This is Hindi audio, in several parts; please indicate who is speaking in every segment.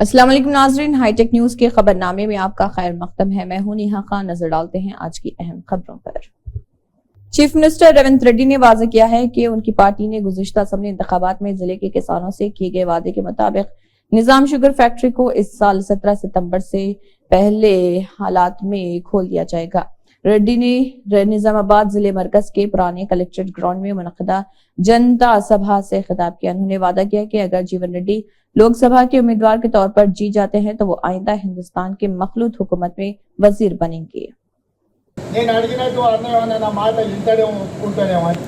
Speaker 1: अस्सलाम वालेकुम नाज़रीन, हाईटेक न्यूज के खबरनामे में आपका खैर मकदम है। मैं हूं नेहा खान। नजर डालते हैं आज की अहम खबरों पर। चीफ मिनिस्टर रेवंत रेड्डी ने वाज़ेह किया है कि उनकी पार्टी ने गुज़िश्ता असेंबली इंतखाबात में जिले के किसानों से किए गए वादे के मुताबिक निजाम शुगर फैक्ट्री को इस साल 17 सितंबर से पहले हालात में खोल दिया जाएगा। रेड्डी ने निजामाबाद जिले मरकज के पुराने कलेक्ट्रेट ग्राउंड में मुनक़दा जनता सभा से खिताब किया। उन्होंने वादा किया कि अगर जीवन रेड्डी लोकसभा के उम्मीदवार के तौर पर जीत जाते हैं तो वो आइंदा हिंदुस्तान के मखलूत हुकूमत में वजीर बनेंगे।
Speaker 2: నేను అడిగినట్టు అన్నయ్య నా మాట ఇంటనే ఒప్పుకుంటానేమో అని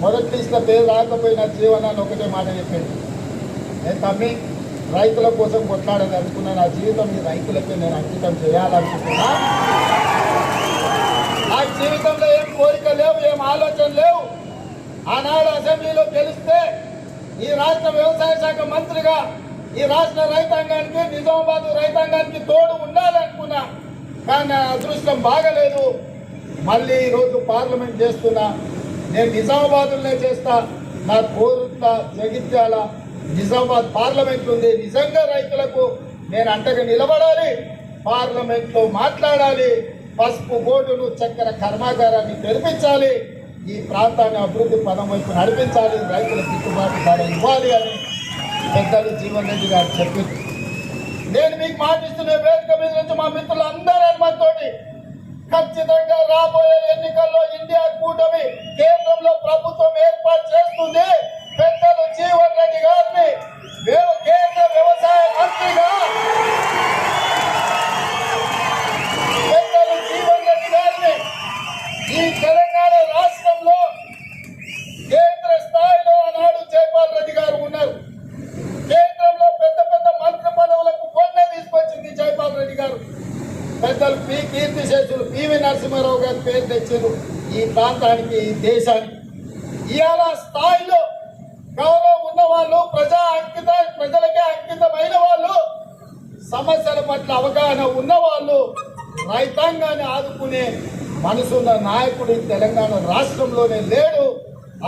Speaker 2: మొదటి లిస్టులో పేరు రాకపోయినా జీవనాన్ని ఒకటే మాట చెప్పాడు. నేను తమ్మి రైతుల కోసం కొట్లాడని అనుకున్నా. నా జీవితం ఈ రైతులకే నేను అంకితం చేయాలనుకుంటున్నా. నా జీవితంలో ఏం కోరిక లేవు, ఏం ఆలోచన లేవు. ఆనాడు అసెంబ్లీలో గెలిస్తే ఈ రాష్ట్ర వ్యవసాయ శాఖ మంత్రిగా ఈ రాష్ట్ర రైతాంగానికి నిజామాబాద్ రైతాంగానికి తోడు ఉండాలనుకున్నా. కానీ నా అదృష్టం బాగలేదు. మళ్ళీ ఈరోజు పార్లమెంట్ చేస్తున్నా. నేను నిజామాబాద్లోనే చేస్తా. నా కోరుట్ల జగిత్యాల నిజామాబాద్ పార్లమెంట్ ఉంది. నిజంగా రైతులకు నేను అంటగా నిలబడాలి, పార్లమెంట్లో మాట్లాడాలి, పసుపు బోర్డును చక్కెర కర్మాగారాన్ని తెరిపించాలి, ఈ ప్రాంతాన్ని అభివృద్ధి పదం వైపు నడిపించాలి, రైతులకు గిట్టుబాటు ధర ఇవ్వాలి అని పెద్దలు జీవన్ రెడ్డి గారు చెప్పింది. నేను మీకు మాటిస్తున్న వేదిక మీద నుంచి మా మిత్రులందరూ అనుమతితోటి ఖచ్చితంగా రాబోయే ఎన్నికల్లో ఇండియా కూటమి కేంద్రంలో ప్రభుత్వం ఏర్పాటు చేస్తుంది. పెద్దలు జీవన్ రెడ్డి గారిని కేంద్ర వ్యవసాయ మంత్రిగా పెద్దలు జీవన్ రెడ్డి గారిని ఈ తెలంగాణ రాష్ట్రంలో కేంద్ర స్థాయిలో ఆనాడు జైపాల్ రెడ్డి గారు ఉన్నారు. కేంద్రంలో పెద్ద పెద్ద మంత్రి పదవులకు కొన్నే తీసుకొచ్చింది జైపాల్ రెడ్డి గారు. పెద్దలు కీర్తిశేషులు పివి నరసింహారావు గారి పేరు తెచ్చారు ఈ ప్రాంతానికి, ఈ దేశానికి. ఇవాళ స్థాయిలో గౌరవం ఉన్న వాళ్ళు, ప్రజలకే అంకితమైన వాళ్ళు, సమస్యల పట్ల అవగాహన ఉన్న వాళ్ళు, రైతాంగాన్ని ఆదుకునే మనసున్న నాయకుడు తెలంగాణ రాష్ట్రంలోనే లేడు.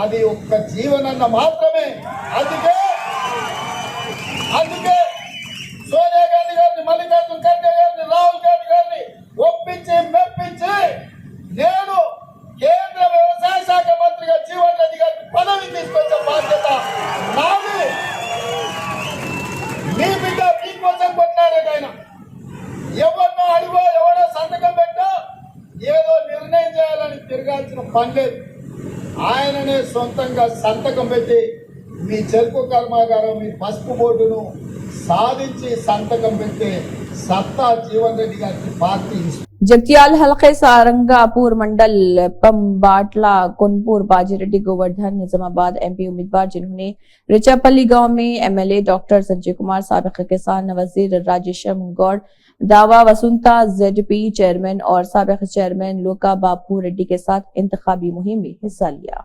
Speaker 2: అది ఒక్క జీవనన్న మాత్రమే. అందుకే సోనియా గాంధీ గారిని, మల్లికార్జున ఖర్గే గారిని, రాహుల్ గాంధీ గారిని ఒప్పించి మెప్పించి నేను కేంద్ర వ్యవసాయ శాఖ మంత్రిగా జీవన్ రెడ్డి గారికి పదవి తీసుకొచ్చే బాధ్యత నాది. మీ బిడ్డ మీకోసం కొట్లాడేది ఆయన. ఎవరినో అడిగో, ఎవడో సంతకం పెట్టో ఏదో నిర్ణయం చేయాలని తిరగాల్సిన పని లేదు. ఆయననే సొంతంగా సంతకం పెట్టి మీ చెరుకు కర్మాగారం, మీ పసుపు బోర్డును సాధించి సంతకం పెట్టే సత్తా జీవన్ రెడ్డి గారికి పార్టీ.
Speaker 1: जगतियाल हलके सारंगापुर मंडल पंबाटला कुनपुर बाजीरेड्डी गोवर्धन निजामाबाद एमपी उम्मीदवार जिन्होंने रिचापल्ली गांव में एमएलए डॉक्टर संजय कुमार, साबिक किसान वजीर राजेशम गौड़, दावा वसुंता जेडपी चेयरमैन और साबिक चेयरमैन लोका बापू रेड्डी के साथ इंतखाबी मुहिम में हिस्सा लिया।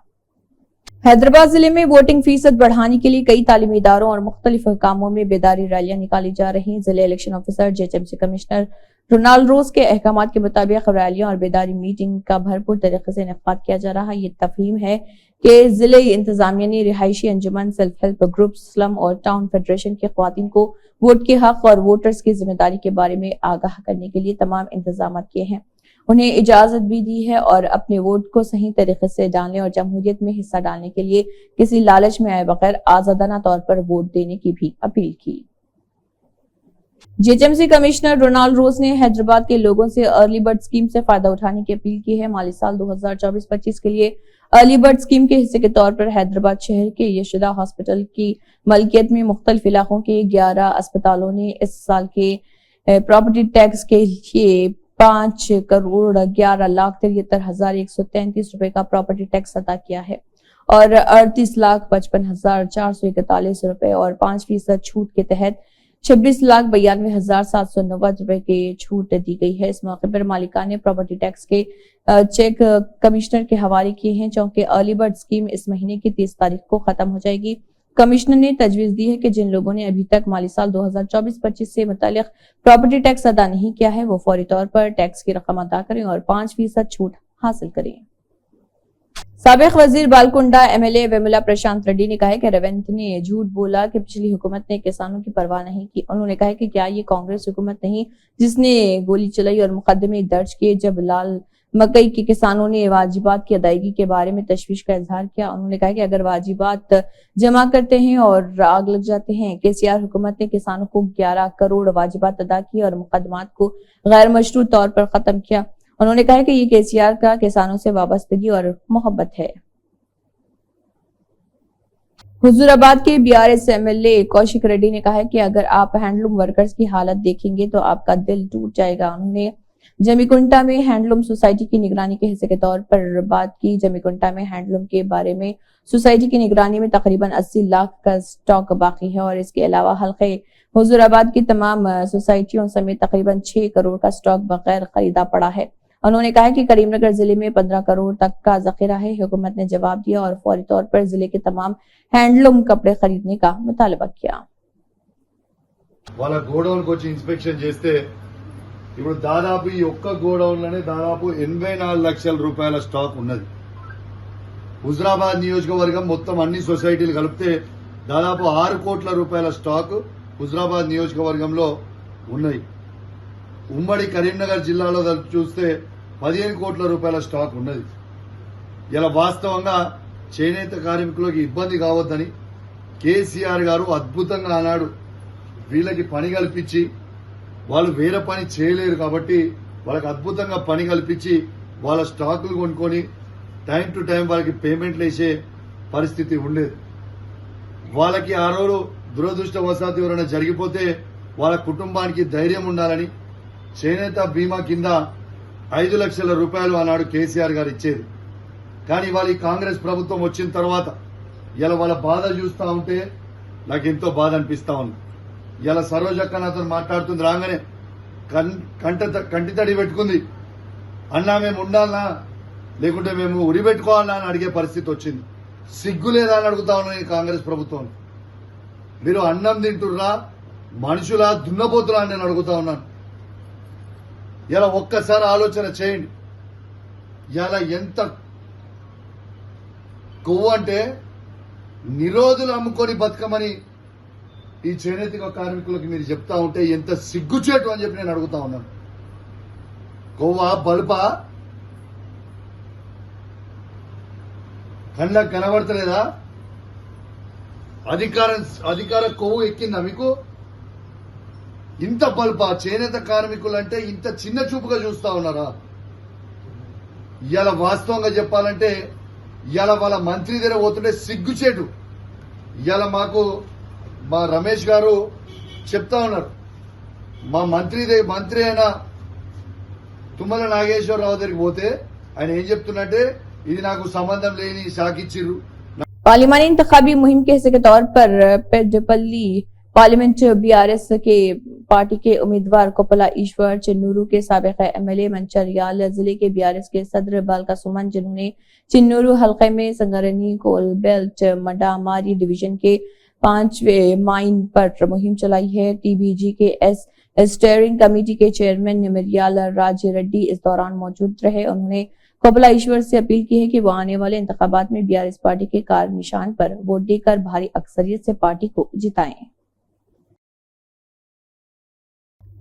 Speaker 1: हैदराबाद जिले में वोटिंग फीसद बढ़ाने के लिए कई तालीमी इदारों और मुख्तलिफ कामों में बेदारी रैलियां निकाली जा रही। जिले election officer JHMC commissioner Ronald Rose के अहकामात के मुताबिक रैलियां और बेदारी मीटिंग का भरपूर तरीके से इनेकाद किया जा रहा है। ये तफहीम है कि जिले इंतजामिया ने रिहायशी अंजुमन, सेल्फ हेल्प ग्रुप, स्लम और टाउन फेडरेशन के ख्वातीन को वोट के हक और वोटर्स की जिम्मेदारी के बारे में आगाह करने के लिए तमाम इंतजाम किए हैं। उन्हें इजाजत भी दी है और अपने वोट को सही तरीके से डालने और जमहूरियत में हिस्सा डालने के लिए किसी लालच में आए बगैर आजादाना तौर पर वोट देने की भी अपील की। जेएचएमसी कमिश्नर रोनाल्ड रोज ने हैदराबाद के लोगों से अर्ली बर्ड स्कीम से फायदा उठाने की अपील की है। माली साल 2024-25 के लिए अर्ली बर्ड स्कीम के हिस्से के तौर पर हैदराबाद शहर के यशोदा हॉस्पिटल की मलकियत में मुख्तलिफ इलाकों के 11 अस्पतालों ने इस साल के प्रॉपर्टी टैक्स के लिए 5,11,73,133 रुपए का प्रॉपर्टी टैक्स अदा किया है और 38,55,441 रुपए और 5% छूट के तहत 26,92,790 रुपए की छूट दी गई है। इस मौके पर मालिका ने प्रॉपर्टी टैक्स के चेक कमिश्नर के हवाले किए हैं। चूंकि अर्ली बर्ड स्कीम इस महीने की 30 तारीख को खत्म हो जाएगी, कमिश्नर ने तजवीज दी है कि जिन लोगों ने अभी तक माली साल 2024-25 से मुतालिक प्रॉपर्टी टैक्स अदा नहीं किया है वो फौरी तौर पर टैक्स की रकम अदा करें और 5% छूट हासिल करें। साबिक वजीर बालकुंडा एमएलए वेमुला प्रशांत रेड्डी ने कहा है कि रेवंत ने झूठ बोला कि पिछली हुकूमत ने किसानों की परवाह नहीं की। उन्होंने कहा कि क्या ये कांग्रेस हुकूमत नहीं जिसने गोली चलाई और मुकदमे दर्ज किए जब लाल मकई के किसानों ने वाजिबात की अदायगी के बारे में तशवीश का इजहार किया। उन्होंने कहा कि अगर वाजिबात जमा करते हैं और आग लग जाते हैं। केसीआर हुकूमत ने किसानों को 11 करोड़ वाजिबात अदा की और मुकदमात को गैर मशरू तौर पर खत्म किया। उन्होंने कहा कि ये केसीआर का किसानों से वाबस्तगी और मोहब्बत है। हुजूराबाद के बीआरएस एमएलए कौशिक रेड्डी ने कहा है कि अगर आप हैंडलूम वर्कर्स की हालत देखेंगे तो आपका दिल टूट जाएगा। उन्होंने जमीकुंटा में हैंडलूम सोसाइटी की निगरानी के हिस्से के तौर पर बात की। जमीकुंटा में हैंडलूम के बारे में सोसाइटी की निगरानी में तकरीबन 80 लाख का स्टॉक बाकी है और इसके अलावा हल्के हुजूराबाद की तमाम सोसाइटियों समेत तकरीबन 6 करोड़ का स्टॉक बगैर खरीदा पड़ा है। उन्होंने कहा कि करीमनगर जिले में 15 करोड़ तक का जखीरा है। हुकूमत ने जवाब दिया और फौरी तौर पर जिले के तमाम हैंडलूम कपड़े खरीदने का मुतालबा किया।
Speaker 3: వాళ్ళ గోడౌన్ కి వచ్చి ఇన్స్పెక్షన్ చేస్తే ఇప్పుడు దాదాపు ఈ ఒక్క గోడౌన్ లోనే దాదాపు 84 లక్షల రూపాయల స్టాక్ ఉన్నది. హుజరాబాద్ నియోజకవర్గం మొత్తం అన్ని సొసైటీలు కలిపితే దాదాపు 6 కోట్ల రూపాయల స్టాక్ హుజరాబాద్ నియోజకవర్గంలో ఉన్నాయి. ఉమ్మడి కరీంనగర్ జిల్లాలో చూస్తే 15 కోట్ల రూపాయల స్టాక్ ఉన్నది. ఇలా వాస్తవంగా చేనేత కార్మికులకు ఇబ్బంది కావద్దని కేసీఆర్ గారు అద్భుతంగా ఆనాడు వీళ్ళకి పని కల్పించి వాళ్ళు వేరే పని చేయలేరు కాబట్టి వాళ్ళకి అద్భుతంగా పని కల్పించి వాళ్ళ స్టాకులు కొనుక్కొని టైం టు టైం వాళ్ళకి పేమెంట్లు వేసే పరిస్థితి ఉండేది. వాళ్ళకి ఆ రోజు దురదృష్టవశాత్తు ఎవరైనా జరిగిపోతే వాళ్ళ కుటుంబానికి ధైర్యం ఉండాలని చేనేత బీమా కింద 5 లక్షల రూపాయలు ఆనాడు కేసీఆర్ గారు ఇచ్చేది. కానీ వాళ్ళ కాంగ్రెస్ ప్రభుత్వం వచ్చిన తర్వాత ఇలా వాళ్ళ బాధ చూస్తా ఉంటే నాకు ఎంతో బాధ అనిపిస్తా ఉంది. ఇలా సరోజక్క నాతో మాట్లాడుతుంది రాగానే కంటి తడి పెట్టుకుంది. అన్నా మేము ఉండాలనా లేకుంటే మేము ఉరి పెట్టుకోవాలనా అని అడిగే పరిస్థితి వచ్చింది. సిగ్గు లేదా అని అడుగుతా ఉన్నాను ఈ కాంగ్రెస్ ప్రభుత్వం. మీరు అన్నం తింటుర్రా మనుషులా దున్నపోతురా అని నేను అడుగుతా ఉన్నాను. ఇలా ఒక్కసారి ఆలోచన చేయండి. ఇలా ఎంత కొవ్వు అంటే నిరోధులు అమ్ముకొని బతకమని ఈ చేనేత కార్మికులకు మీరు చెప్తా ఉంటే ఎంత సిగ్గుచేటు అని చెప్పి నేను అడుగుతా ఉన్నాను. కొవ్వ బల్పా కళ్ళకు కనబడతలేదా? అధికార కొవ్వు ఎక్కిందా మీకు? ఇంత బల్పా చేనేత కార్మికులంటే ఇంత చిన్న చూపుగా చూస్తా ఉన్నారా? ఇవాళ వాస్తవంగా చెప్పాలంటే ఇవాళ వాళ్ళ మంత్రి దగ్గర పోతుంటే సిగ్గుచేటు. ఇవాళ మాకు మా రమేష్ గారు చెప్తా ఉన్నారు, మా మంత్రి అయిన తుమ్మల నాగేశ్వరరావు దగ్గరికి పోతే ఆయన ఏం చెప్తున్నట్టే ఇది నాకు సంబంధం లేని షాకిచ్చిర్రు.
Speaker 1: पार्लिमानी इंतखाबी मुहिम के हिस्से के तौर पर पेड्डपल्ली पार्लियामेंट बीआरएस के पार्टी के उम्मीदवार कोपला ईश्वर चिन्नूरू के साबिक एमएलए मंचरियाल जिले के बीआरएस के सदर बालका सुमन जिन्होंने चिन्नूरू हलके में संगरनी कोल बेल्ट मडामारी डिवीजन के 5वें माइन पर मुहिम चलाई है। टीबीजी के स्टीयरिंग कमेटी के चेयरमैन निमरियाल राज रेड्डी इस दौरान मौजूद रहे। उन्होंने कोपला ईश्वर से अपील की है कि वो आने वाले इंतखाबात में बीआरएस पार्टी के कार निशान पर वोट देकर भारी अक्सरियत से पार्टी को जिताएं।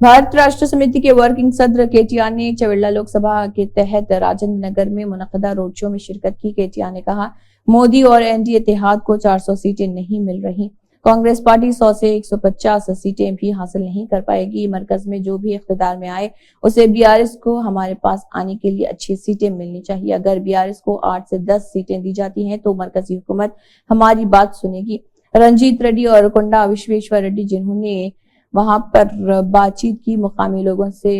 Speaker 1: भारत राष्ट्र समिति के वर्किंग सदर केटीआर ने चवेला लोकसभा के तहत राजेंद्र नगर में मुनक़दा रोड शो में शिरकत की। केटीआर ने कहा, मोदी और एनडीए इत्तेहाद को 400 सीटें नहीं मिल रही। कांग्रेस पार्टी 100 से 150 सीटें भी हासिल नहीं कर पाएगी। मरकज में जो भी इख्तिदार में आए उसे बीआरएस को हमारे पास आने के लिए अच्छी सीटें मिलनी चाहिए। अगर बीआरएस को 8 से 10 सीटें दी जाती हैं तो मरकजी हुकूमत हमारी बात सुनेगी। रंजीत रेड्डी और कोंडा विश्वेश्वर रेड्डी जिन्होंने वहां पर बातचीत की, मुकामी लोगों से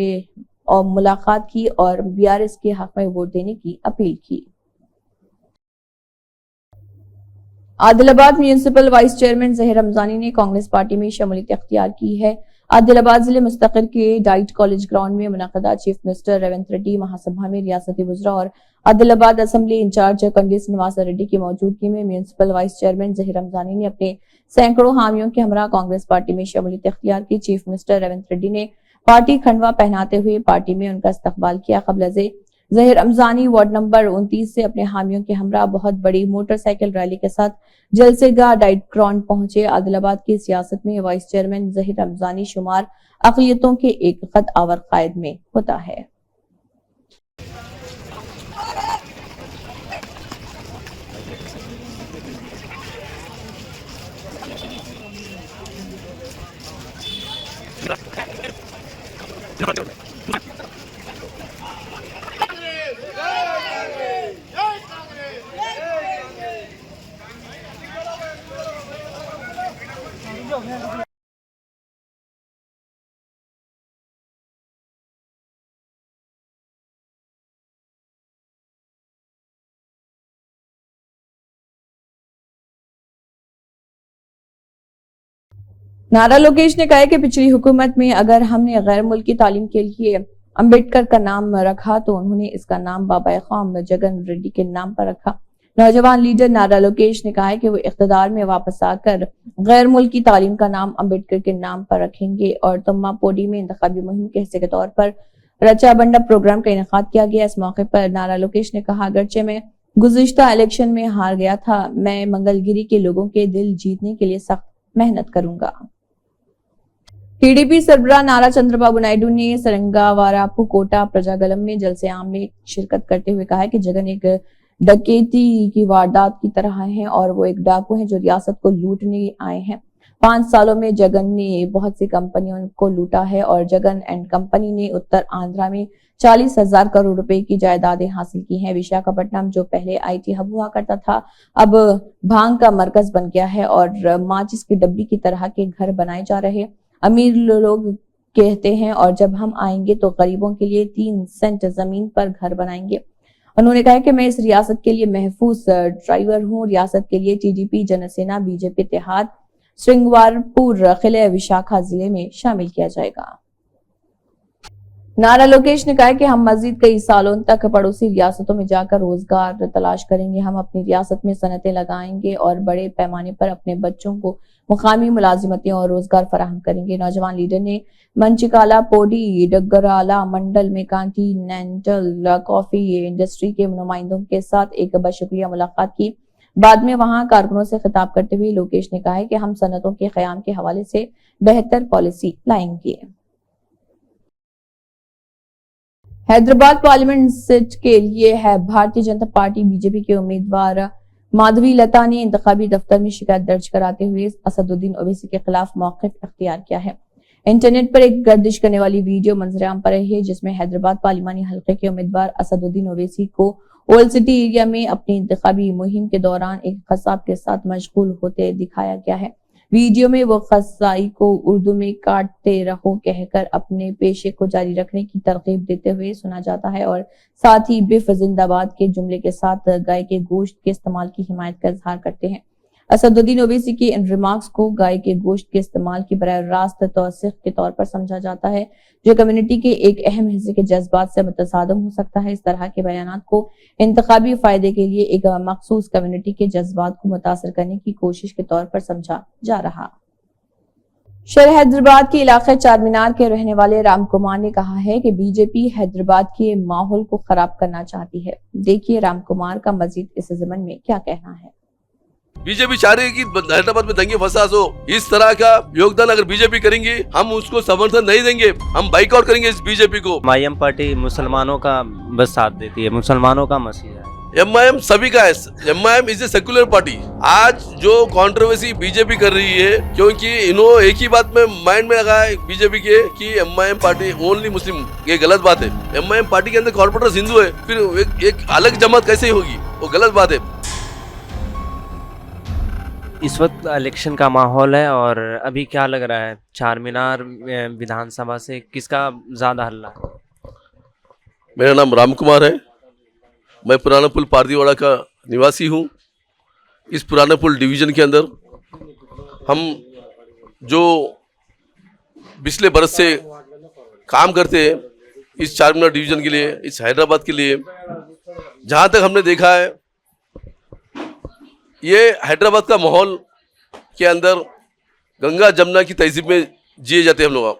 Speaker 1: और मुलाकात की और बीआरएस के हक में वोट देने की अपील की। Adilabad municipal vice chairman Zaheer Ramzani ने कांग्रेस पार्टी में शमूलियत इख्तियार की है। आदिलाबाद जिले मुस्तकिल के डाइट कॉलेज ग्राउंड में मुनक़दा चीफ मिनिस्टर रेवंत रेड्डी महासभा में रियासती वज़रा और आदिलाबाद असेंबली इंचार्ज कंडी श्रीनिवास रेड्डी की मौजूदगी में municipal vice chairman Zaheer Ramzani ने अपने सैकड़ों हामियों के हमरा कांग्रेस पार्टी में शमूलियत इख्तियार की। चीफ मिनिस्टर रेवंत रेड्डी ने पार्टी खंडवा पहनाते हुए पार्टी में उनका इस्तकबाल किया। क़ब्ल जहीर रमजानी वार्ड नंबर 29 से अपने हामियों के हमरा बहुत बड़ी मोटरसाइकिल रैली के साथ जलसेगाह डाइट ग्राउंड पहुंचे। आदिलाबाद की सियासत में वाइस चेयरमैन जहीर रमजानी शुमार अक़लियतों के एक खत आवर कायद में होता है। नारा लोकेश ने कहा कि पिछली हुकूमत में अगर हमने गैर मुल्की तालीम के लिए अंबेडकर का नाम रखा तो उन्होंने इसका नाम बाबा क़ौम जगन रेड्डी के नाम पर रखा। नौजवान लीडर नारा लोकेश ने कहा है कि वो इख्तिदार में वापस आकर गैर मुल्की तालीम का नाम अंबेडकर के नाम पर रखेंगे और तुम्मा पोडी में इंतखाबी मुहिम के हिस्से के तौर पर रचा बंडा प्रोग्राम का इनेकाद किया गया। इस मौके पर नारा लोकेश ने कहा, अगरचे मैं गुज़िश्ता इलेक्शन में हार गया था, मैं मंगलगिरी के लोगों के दिल जीतने के लिए सख्त मेहनत करूंगा। टीडीपी सरबराह नारा चंद्रबाबू नायडू ने सरंगावारा पुकोटा प्रजागलम में जलसे आम में शिरकत करते हुए कहा है कि जगन एक डकैती की वारदात की तरह है और वो एक डाकू है जो रियासत को लूटने आए हैं। 5 सालों में जगन ने बहुत सी कंपनियों को लूटा है और जगन एंड कंपनी ने उत्तर आंध्रा में 40,000 करोड़ रुपए की जायदादें हासिल की हैं। विशाखापट्टनम जो पहले आईटी हब हुआ करता था अब भांग का मरकज बन गया है और माचिस की डब्बी की तरह के घर बनाए जा रहे। अमीर लोग कहते हैं और जब हम आएंगे तो गरीबों के लिए 3 सेंट जमीन पर घर बनाएंगे। उन्होंने कहा कि मैं इस रियासत के लिए महफूज ड्राइवर हूं। रियासत के लिए टीडीपी, जनसेना, बीजेपी इत्तेहाद श्रृंगवारपुर किले विशाखा जिले में शामिल किया जाएगा। नारा लोकेश ने कहा कि हम मजीद कई सालों तक पड़ोसी रियासतों में जाकर रोजगार तलाश करेंगे। हम अपनी रियासत में सनतें लगाएंगे और बड़े पैमाने पर अपने बच्चों को मुकामी मुलाजिमतें और रोजगार फराहम करेंगे। नौजवान लीडर ने मंचिकाला, पोडी, डगराला मंडल में कॉन्टिनेंटल कॉफी इंडस्ट्री के नुमाइंदों के साथ एक बशुक्रिया मुलाकात की। बाद में वहां कारकुनों से खिताब करते हुए लोकेश ने कहा है कि हम सनतों के क़याम के हवाले से बेहतर पॉलिसी लाएंगे। हैदराबाद पार्लियामेंट सीट के लिए है भारतीय जनता पार्टी बीजेपी के उम्मीदवार माधवी लता ने इंतखाबी दफ्तर में शिकायत दर्ज कराते हुए असदुद्दीन ओवैसी के खिलाफ मौक़िफ़ इख्तियार किया है। इंटरनेट पर एक गर्दिश करने वाली वीडियो मंजरेआम पर रही है जिसमें हैदराबाद पार्लिमानी हल्के के उम्मीदवार असदुद्दीन ओवैसी को ओल्ड सिटी एरिया में अपनी इंतखाबी मुहिम के दौरान एक कसाब के साथ मशगूल होते दिखाया गया है। वीडियो में वो कसाई को उर्दू में काटते रहो कहकर अपने पेशे को जारी रखने की तरकीब देते हुए सुना जाता है और साथ ही बिफ जिंदाबाद के जुमले के साथ गाय के गोश्त के इस्तेमाल की हिमायत का इजहार करते हैं। असदुद्दीन ओवैसी के इन रिमार्क्स को गाय के गोश्त के इस्तेमाल की बराह रास्त तौसीक़ के तौर पर समझा जाता है जो कम्युनिटी के एक अहम हिस्से के जज्बात से मुतसादम हो सकता है। इस तरह के बयानात को इंतखाबी फायदे के लिए एक मखसूस कम्युनिटी के जज्बात को मुतासर करने की कोशिश के तौर पर समझा जा रहा। शहर हैदराबाद के इलाके चारमीनार के रहने वाले राम कुमार ने कहा है कि बीजेपी हैदराबाद के माहौल को खराब करना चाहती है। देखिए राम कुमार का मजीद इस ज़मन में क्या कहना है।
Speaker 4: बीजेपी चाह रही है कि हैदराबाद में दंगे फसाद हो। इस तरह का योगदान अगर बीजेपी करेंगे हम उसको समर्थन नहीं देंगे, हम बाइकआउट करेंगे इस बीजेपी को।
Speaker 5: एमआईएम पार्टी मुसलमानों का बस साथ देती है, मुसलमानों का मसीहा है।
Speaker 4: एमआईएम सभी का है। MIM is a secular party. आज जो कंट्रोवर्सी बीजेपी कर रही है क्योंकि इन्होंने एक ही बात में माइंड में लगा है बीजेपी के कि एमआईएम पार्टी ओनली मुस्लिम, ये गलत बात है। एमआईएम पार्टी के अंदर कॉर्पोरेटर्स हिंदू है, फिर एक अलग जमात कैसे होगी, वो गलत बात है।
Speaker 5: इस वक्त इलेक्शन का माहौल है और अभी क्या लग रहा है चारमीनार विधानसभा से किसका ज्यादा हल्ला है?
Speaker 4: मेरा नाम राम कुमार है, मैं पुराना पुल पारदीवाड़ा का निवासी हूँ। इस पुराना पुल डिवीज़न के अंदर हम जो पिछले बरस से काम करते हैं इस चारमीनार डिवीज़न के लिए, इस हैदराबाद के लिए, जहाँ तक हमने देखा है ये हैदराबाद का माहौल के अंदर गंगा जमुना की तहजीब में जिए जाते हैं हम लोग।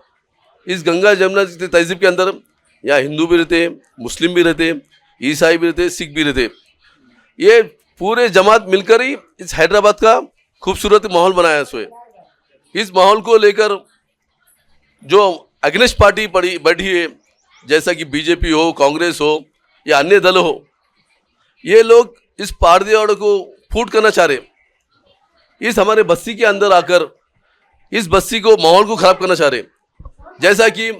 Speaker 4: इस गंगा जमुना की तहजीब के अंदर यहाँ हिंदू भी रहते हैं, मुस्लिम भी रहते हैं, ईसाई भी रहते, सिख भी रहते। ये पूरे जमात मिलकर ही इस हैदराबाद का खूबसूरत माहौल बनाया सोए। इस माहौल को लेकर जो अगेंस्ट पार्टी बैठी है, जैसा कि बीजेपी हो, कांग्रेस हो या अन्य दल हो, ये लोग इस पारदीवाड़ा को फूट करना चाह रहे, इस हमारे बस्ती के अंदर आकर इस बस्ती को माहौल को खराब करना चाह रहे। जैसा कि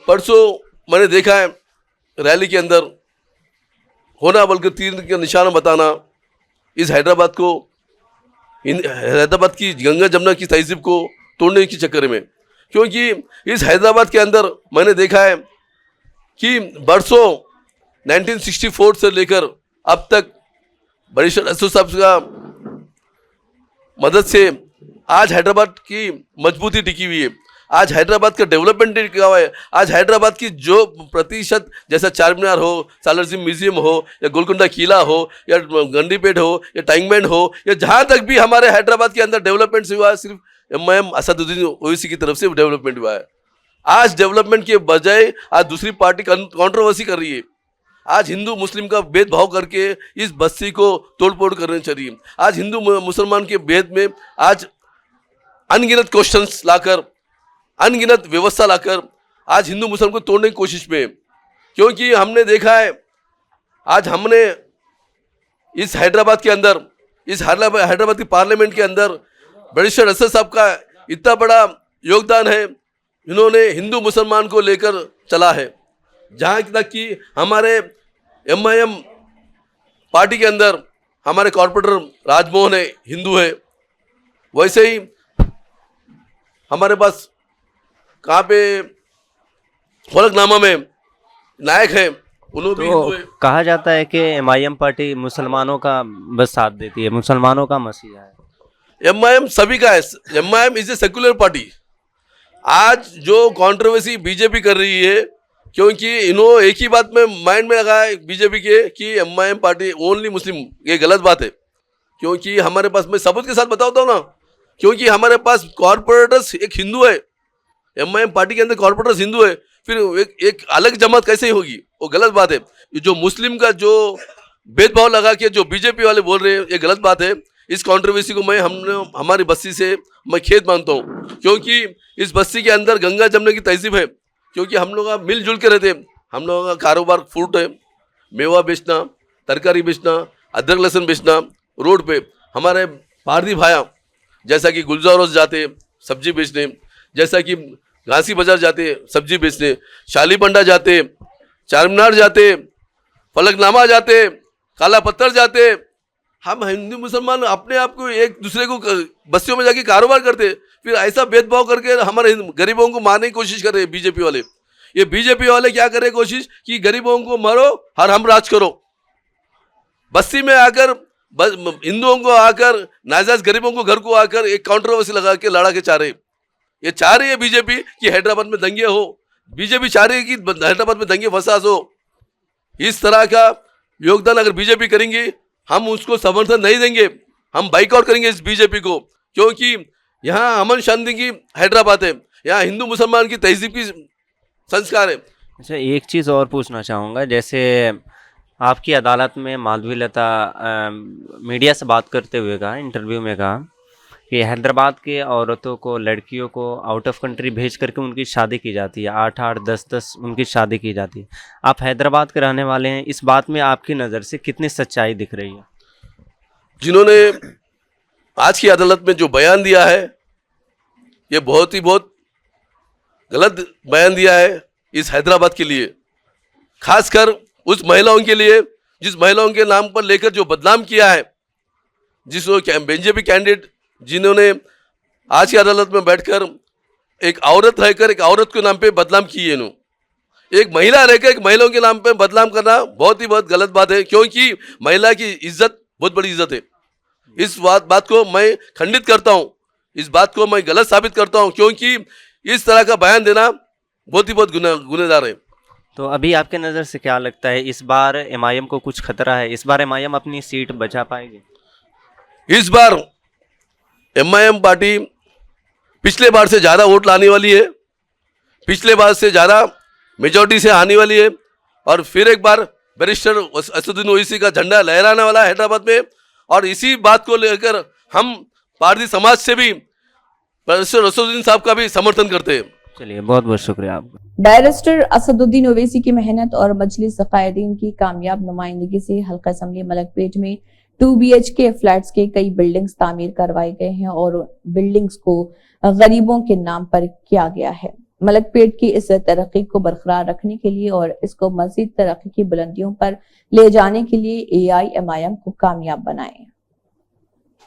Speaker 4: परसों मैंने देखा है रैली के अंदर होना बल्कि तीर का निशाना बताना, इस हैदराबाद को, हैदराबाद की गंगा जमुना की तहजीब को तोड़ने के चक्कर में। क्योंकि इस हैदराबाद के अंदर मैंने देखा है कि बरसों 1964 से लेकर अब तक बैरिस्टर असद साहब का मदद से आज हैदराबाद की मजबूती टिकी हुई है। आज हैदराबाद का डेवलपमेंट टिका हुआ है। आज हैदराबाद की जो प्रतिशत, जैसा चार मीनार हो, सालार जंग म्यूजियम हो, या गोलकुंडा किला हो, या गंडीपेट हो, या टैंकबैंड हो, या जहाँ तक भी हमारे हैदराबाद के अंदर डेवलपमेंट हुआ है, सिर्फ एमआईएम असदुद्दीन ओवैसी की तरफ से डेवलपमेंट हुआ है। आज डेवलपमेंट के बजाय आज दूसरी पार्टी कंट्रोवर्सी कर रही है। आज हिंदू मुस्लिम का भेदभाव करके इस बस्ती को तोड़फोड़ करनी चाहिए। आज हिंदू मुसलमान के भेद में आज अनगिनत क्वेश्चंस लाकर, अनगिनत व्यवस्था लाकर आज हिंदू मुसलमान को तोड़ने की कोशिश में। क्योंकि हमने देखा है, आज हमने इस हैदराबाद के अंदर, इस हैदराबाद की पार्लियामेंट के अंदर बैरिस्टर असद साहब का इतना बड़ा योगदान है। इन्होंने हिंदू मुसलमान को लेकर चला है। जहाँ तक कि हमारे एमआईएम पार्टी के अंदर हमारे कॉर्पोरेटर राजमोहन है, हिंदू है। वैसे ही हमारे पास कहाँ पे फलकनामा में नायक है, उन्होंने भी हिंदू है।
Speaker 5: कहा जाता है कि एमआईएम पार्टी मुसलमानों का बस साथ देती है, मुसलमानों का मसीहा है।
Speaker 4: एमआईएम सभी का है। MIM is a secular party. आज जो कंट्रोवर्सी बीजेपी कर रही है, क्योंकि इन्होंने एक ही बात में माइंड में लगा है बीजेपी के कि एमआईएम पार्टी ओनली मुस्लिम, ये गलत बात है। क्योंकि हमारे पास, मैं सबूत के साथ बताता हूँ ना, क्योंकि हमारे पास कॉर्पोरेटर्स एक हिंदू है, एमआईएम पार्टी के अंदर कॉर्पोरेटर्स हिंदू है, फिर एक अलग जमात कैसे होगी, वो गलत बात है। ये जो मुस्लिम का जो भेदभाव लगा के जो बीजेपी वाले बोल रहे हैं, ये गलत बात है। इस कंट्रोवर्सी को हमने हमारी बस्ती से मैं खेद मानता हूँ। क्योंकि इस बस्ती के अंदर गंगा जमुना की तहजीब है। क्योंकि हम लोग मिलजुल के रहते हैं। हम लोगों का कारोबार फ्रूट है, मेवा बेचना, तरकारी बेचना, अदरक लहसुन बेचना। रोड पे हमारे पारदी भाया जैसा कि गुलजार रोज जाते सब्जी बेचने, जैसा कि घासी बाजार जाते सब्जी बेचने, शाली पंडा जाते, चार मीनार जाते, फलकनामा जाते, काला पत्थर जाते। हम हिंदू मुसलमान अपने आप को एक दूसरे को बस्तियों में जाके कारोबार करते, फिर ऐसा भेदभाव करके हमारे गरीबों को मारने की कोशिश कर रहे हैं बीजेपी वाले। ये बीजेपी वाले क्या कर रहे हैं कोशिश कि गरीबों को मारो और हम राज करो। बस्ती में आकर हिंदुओं को आकर, नाजायज गरीबों को घर को आकर एक कंट्रोवर्सी लगा के लड़ा के चाह रहे। ये चाह रही है बीजेपी कि हैदराबाद में दंगे हो। बीजेपी चाह रही है कि हैदराबाद में दंगे फसाद हो। इस तरह का योगदान अगर बीजेपी करेंगे, हम उसको समर्थन नहीं देंगे। हम बाइकआउट करेंगे इस बीजेपी को। क्योंकि यहाँ अमन शांति की हैदराबाद है, यहाँ हिंदू मुसलमान की तहजीब की संस्कार है।
Speaker 5: अच्छा, एक चीज़ और पूछना चाहूँगा। जैसे आपकी अदालत में माधवी लता मीडिया से बात करते हुए कहा, इंटरव्यू में कहा कि हैदराबाद के औरतों को, लड़कियों को आउट ऑफ कंट्री भेज करके उनकी शादी की जाती है, 8-8, 10-10 उनकी शादी की जाती है। आप हैदराबाद के रहने वाले हैं, इस बात में आपकी नज़र से कितनी सच्चाई दिख रही है?
Speaker 4: जिन्होंने आज की अदालत में जो बयान दिया है, ये बहुत गलत बयान दिया है इस हैदराबाद के लिए, खासकर उस महिलाओं के लिए जिस महिलाओं के नाम पर लेकर जो बदनाम किया है, जिस बीजेपी कैंडिडेट जिन्होंने आज की अदालत में बैठकर एक औरत रहकर एक औरत के नाम पे बदनाम की है। एक महिला रहकर एक महिलाओं के नाम पे बदनाम करना बहुत गलत बात है। क्योंकि महिला की इज्जत बहुत बड़ी इज्जत है। इस बात को मैं खंडित करता हूँ, इस बात को मैं गलत साबित करता हूँ। क्योंकि इस तरह का बयान देना बहुत गुनहगार है।
Speaker 5: तो अभी आपके नज़र से क्या लगता है, इस बार एमआईएम को कुछ खतरा है? इस बार एमआईएम अपनी सीट बचा पाएगी?
Speaker 4: इस बार एमआईएम पार्टी पिछले बार से ज़्यादा वोट लाने वाली है, पिछले बार से ज़्यादा मेजॉरिटी से आने वाली है। और फिर एक बार बैरिस्टर असदुद्दीन ओवैसी का झंडा लहराने वाला है हैदराबाद में। और इसी बात को लेकर हम पारदी समाज से भी बैरिस्टर असदुद्दीन साहब का भी समर्थन करते हैं।
Speaker 5: चलिए, बहुत बहुत शुक्रिया आपका।
Speaker 1: बैरिस्टर असदुद्दीन ओवैसी की मेहनत और मजलिस कायदीन की कामयाब नुमाइंदगी से हल्का असम्बली मलकपेट में 2 BHK फ्लैट्स के कई बिल्डिंग्स तामीर करवाए गए हैं और बिल्डिंग्स को गरीबों के नाम पर किया गया है। मलकपेट की इस तरक्की को बरकरार रखने के लिए और इसको मजीद तरक्की की बुलंदियों पर ले जाने के लिए AIMIM को कामयाब बनाएं।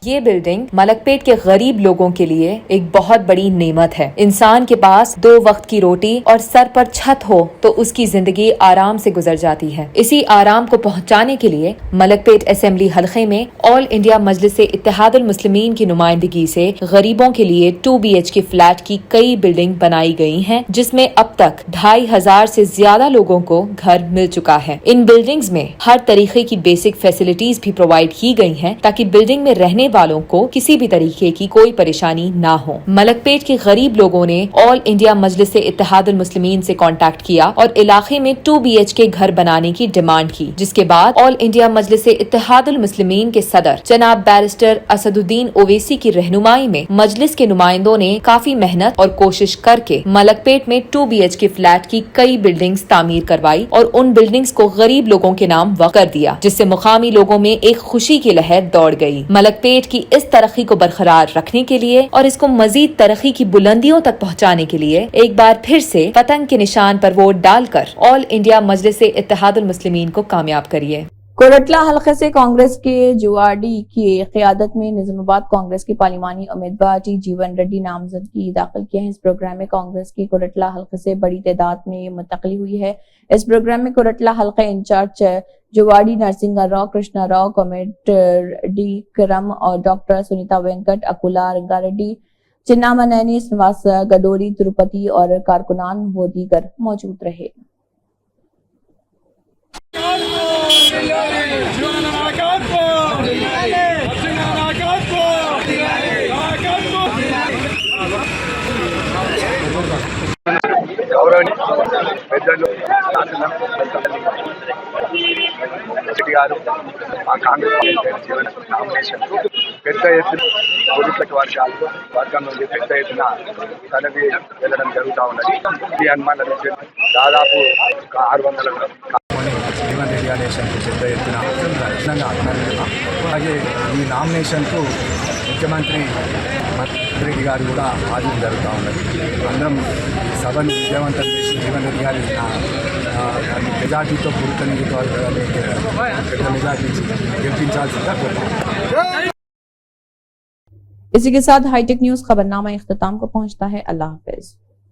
Speaker 6: ये बिल्डिंग मलकपेट के गरीब लोगों के लिए एक बहुत बड़ी नेमत है। इंसान के पास 2 वक्त की रोटी और सर पर छत हो तो उसकी जिंदगी आराम से गुजर जाती है। इसी आराम को पहुंचाने के लिए मलकपेट असेंबली हलके में ऑल इंडिया मजलिस इत्तेहादुल मुस्लिमीन की नुमाइंदगी से गरीबों के लिए 2 BHK फ्लैट की कई बिल्डिंग बनाई गई हैं, जिसमें अब तक 2500 से ज्यादा लोगों को घर मिल चुका है। इन बिल्डिंग्स में हर तरीके की बेसिक फैसिलिटीज भी प्रोवाइड की गई हैं ताकि बिल्डिंग में रहने वालों को किसी भी तरीके की कोई परेशानी ना हो। मलकपेट के गरीब लोगों ने ऑल इंडिया मजलिस इत्तेहादुल मुस्लिमीन से कांटेक्ट किया और इलाके में 2 BHK घर बनाने की डिमांड की, जिसके बाद ऑल इंडिया मजलिस इत्तेहादुल मुस्लिमीन के सदर जनाब बैरिस्टर असदुद्दीन ओवैसी की रहनुमाई में मजलिस के नुमाइंदों ने काफी मेहनत और कोशिश करके मलकपेट में 2 BHK फ्लैट की कई बिल्डिंग्स तामीर करवाई और उन बिल्डिंग्स को गरीब लोगों के नाम वक्फ कर दिया, जिससे मुकामी लोगों में एक खुशी की लहर दौड़ गई। मलकपेट की इस तरक्की को बरकरार रखने के लिए और इसको मजीद तरक्की की बुलंदियों तक पहुंचाने के लिए एक बार फिर से पतंग के निशान पर वोट डालकर ऑल इंडिया मजलिस इत्तेहादुल मुस्लिमीन को कामयाब करिए।
Speaker 1: कोरटला हलके से कांग्रेस के जुआडी की क़ियादत में निजामाबाद कांग्रेस के पार्लिमानी उम्मीदवार टी जीवन रेड्डी नामजदगी दाखिल किए हैं। इस प्रोग्राम में कांग्रेस की कोरटला हलके से बड़ी तादाद में मुंतकली हुई है। इस प्रोग्राम में कोरटला हलका इंचार्ज जुवाडी नरसिंगा राव, कृष्णा राव, कमेट डी करम और डॉक्टर सुनीता वेंकट, अकुला रंगारेड्डी, चिन्नामनेनी, श्रीनिवास गडोरी, तिरुपति और कारकुनान व दीगर मौजूद रहे।
Speaker 7: పెద్దలు గారు ఆ కాంగ్రెస్ నామినేషన్ పెద్ద ఎత్తున పోలీసులకు వర్గం నుండి పెద్ద ఎత్తున తనది వెళ్ళడం జరుగుతూ ఉన్నది। ఈ హనుమాన్ నుంచి దాదాపు 600 జీవన్ రెడ్డి నామినేషన్కు పెద్ద ఎత్తున కఠినంగా అభినందిస్తున్నాం। అలాగే ఈ నామినేషన్కు ముఖ్యమంత్రి రెడ్డి గారు కూడా హాజరు జరుగుతూ ఉన్నది। అందరం సభను విజయవంతం చేసి జీవన్ రెడ్డి గారి మెజార్టీతో పూర్తి నియోజకవర్గాన్ని పెద్ద మెజార్టీ గెలిపించాల్సిందిగా కోరుతున్నాం।
Speaker 1: इसी के साथ हाईटेक न्यूज खबरनामा इख्तिताम को पहुंचता है। अल्लाह हाफिज।